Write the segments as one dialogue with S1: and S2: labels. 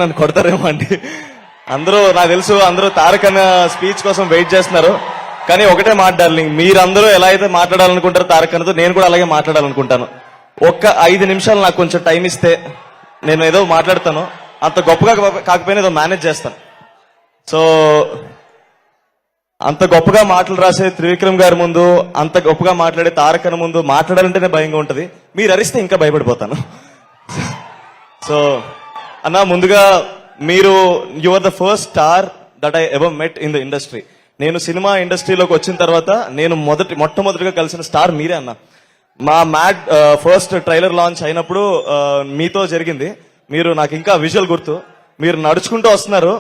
S1: నన్ను కొడతారేమో అండి. అందరూ నాకు తెలుసు, అందరూ తారక్ అన్న స్పీచ్ కోసం వెయిట్ చేస్తున్నారు. కానీ ఒకటే మాట డార్లింగ్, మీరందరూ ఎలా అయితే మాట్లాడాలనుకుంటారో తారక్ అన్నతో నేను కూడా అలాగే మాట్లాడాలనుకుంటాను. ఒక్క 5 నిమిషాలు నాకు కొంచెం టైం ఇస్తే నేను ఏదో మాట్లాడతాను. అంత గొప్పగా కాకపోయినా ఏదో మేనేజ్ చేస్తాను. సో అంత గొప్పగా మాటలు రాసే త్రివిక్రమ్ గారి ముందు, అంత గొప్పగా మాట్లాడే తారక్ అన్న ముందు మాట్లాడాలంటేనే భయంగా ఉంటది. మీరు అరిస్తే ఇంకా భయపడిపోతాను. సో అన్న, ముందుగా మీరు are the first star that I ever met in the industry. నేను సినిమా ఇండస్ట్రీలోకి వచ్చిన తర్వాత నేను మొట్టమొదటిగా కలిసిన స్టార్ మీరే అన్న. మా మ్యాడ్ ఫస్ట్ ట్రైలర్ లాంచ్ అయినప్పుడు మీతో జరిగింది. మీరు నాకు ఇంకా విజువల్ గుర్తు. మీరు నడుచుకుంటూ వస్తున్నారు,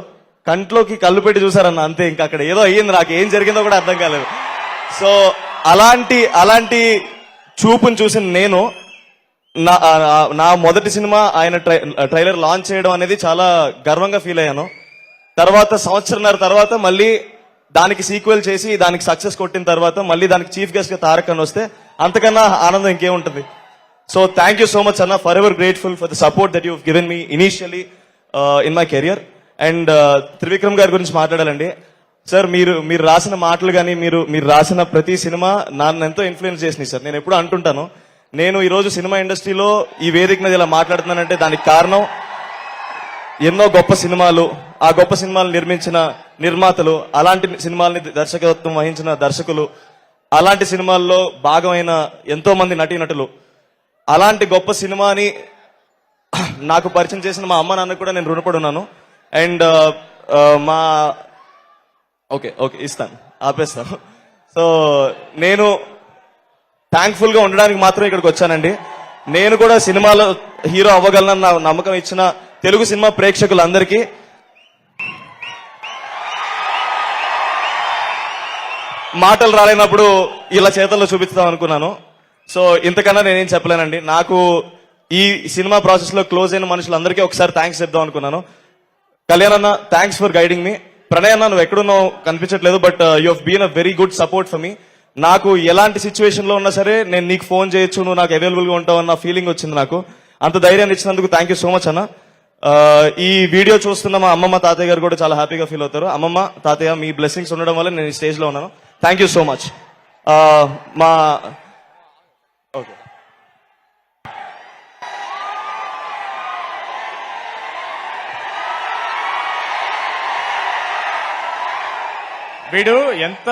S1: కంట్లోకి కళ్ళు పెట్టి చూసారన్న, అంతే. ఇంకా అక్కడ ఏదో అయ్యింది, నాకు ఏం జరిగిందో కూడా అర్థం కాలేదు. సో అలాంటి చూపుని చూసిన నేను నా మొదటి సినిమా ఆయన ట్రైలర్ లాంచ్ చేయడం అనేది చాలా గర్వంగా ఫీల్ అయ్యాను. తర్వాత సంవత్సరంన్నర తర్వాత మళ్ళీ దానికి సీక్వెల్ చేసి దానికి సక్సెస్ కొట్టిన తర్వాత మళ్ళీ దానికి చీఫ్ గెస్ట్ గా తారక్ అని వస్తే అంతకన్నా ఆనందం ఇంకేముంటుంది. So thank you so much అన్న, forever grateful for the support that you given me initially in my career. And Trivikram గారి గురించి మాట్లాడాలండి. సార్, మీరు రాసిన మాటలు కానీ మీరు రాసిన ప్రతి సినిమా నన్ను ఎంతో ఇన్ఫ్లుయెన్స్ చేసినాయి సార్. నేను ఎప్పుడు అంటుంటాను, నేను ఈ రోజు సినిమా ఇండస్ట్రీలో ఈ వేదిక మీద ఇలా మాట్లాడుతున్నానంటే దానికి కారణం ఎన్నో గొప్ప సినిమాలు, ఆ గొప్ప సినిమాలు నిర్మించిన నిర్మాతలు, అలాంటి సినిమాల్ని దర్శకత్వం వహించిన దర్శకులు, అలాంటి సినిమాల్లో భాగమైన ఎంతో మంది నటీనటులు, అలాంటి గొప్ప సినిమాని నాకు పరిచయం చేసిన మా అమ్మ నాన్నకు కూడా నేను రుణపడి ఉన్నాను. అండ్ మా ఓకే ఇస్తాను, ఆపేస్తాను. సో నేను థ్యాంక్ఫుల్ గా ఉండడానికి మాత్రం ఇక్కడికి వచ్చానండి. నేను కూడా సినిమాలో హీరో అవ్వగలనని నా నమ్మకం ఇచ్చిన తెలుగు సినిమా ప్రేక్షకులందరికీ మాటలు రాలేనప్పుడు ఇలా చేతల్లో చూపిస్తాం అనుకున్నాను. సో ఇంతకన్నా నేనేం చెప్పలేనండి. నాకు ఈ సినిమా ప్రాసెస్ లో క్లోజ్ అయిన మనుషులందరికీ ఒకసారి థ్యాంక్స్ చెప్దాం అనుకున్నాను. కళ్యాణ్ అన్న, thanks for guiding me. Pranay అన్న, నువ్వు ఎక్కడున్నావు కనిపించట్లేదు, but you have been a very good support for me. నాకు ఎలాంటి సిచ్యువేషన్ లో ఉన్నా సరే నేను నీకు ఫోన్ చేయొచ్చు, నువ్వు నాకు అవైలబుల్ గా ఉంటావు అన్న ఫీలింగ్ వచ్చింది నాకు. అంత ధైర్యాన్ని ఇచ్చినందుకు థ్యాంక్ యూ సో మచ్ అన్న. ఈ వీడియో చూస్తున్న మా అమ్మమ్మ తాతయ్య గారు కూడా చాలా హ్యాపీగా ఫీల్ అవుతారు. అమ్మమ్మ తాతయ్య, మీ బ్లెస్సింగ్స్ ఉండడం వల్ల నేను ఈ స్టేజ్ లో ఉన్నాను. Thank you so much. మా ఓకే,
S2: వీడు ఎంత